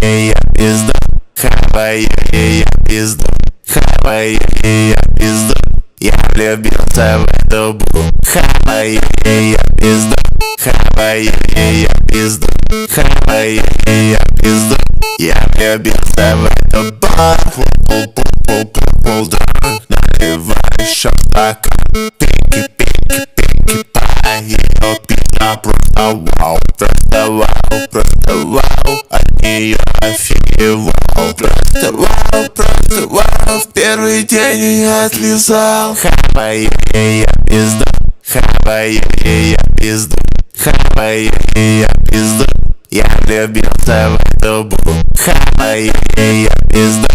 я пизду, хаваю я пизду, хаваю я пизду. Я влюбился в эту бу, хаваю я пизду, хаваю я пизду, хаваю я пизду. Я влюбился в эту баху, наливай шапака, пики, пики, пики, по ее пьяна, просто вау, просто вау, просто вау, от нее офигевал, просто вау, в первый день я отлизал. Хаваю я пизду, хаваю я пизду, хаваю я пизду. Я влюбился в эту бу, хаваю я пизду,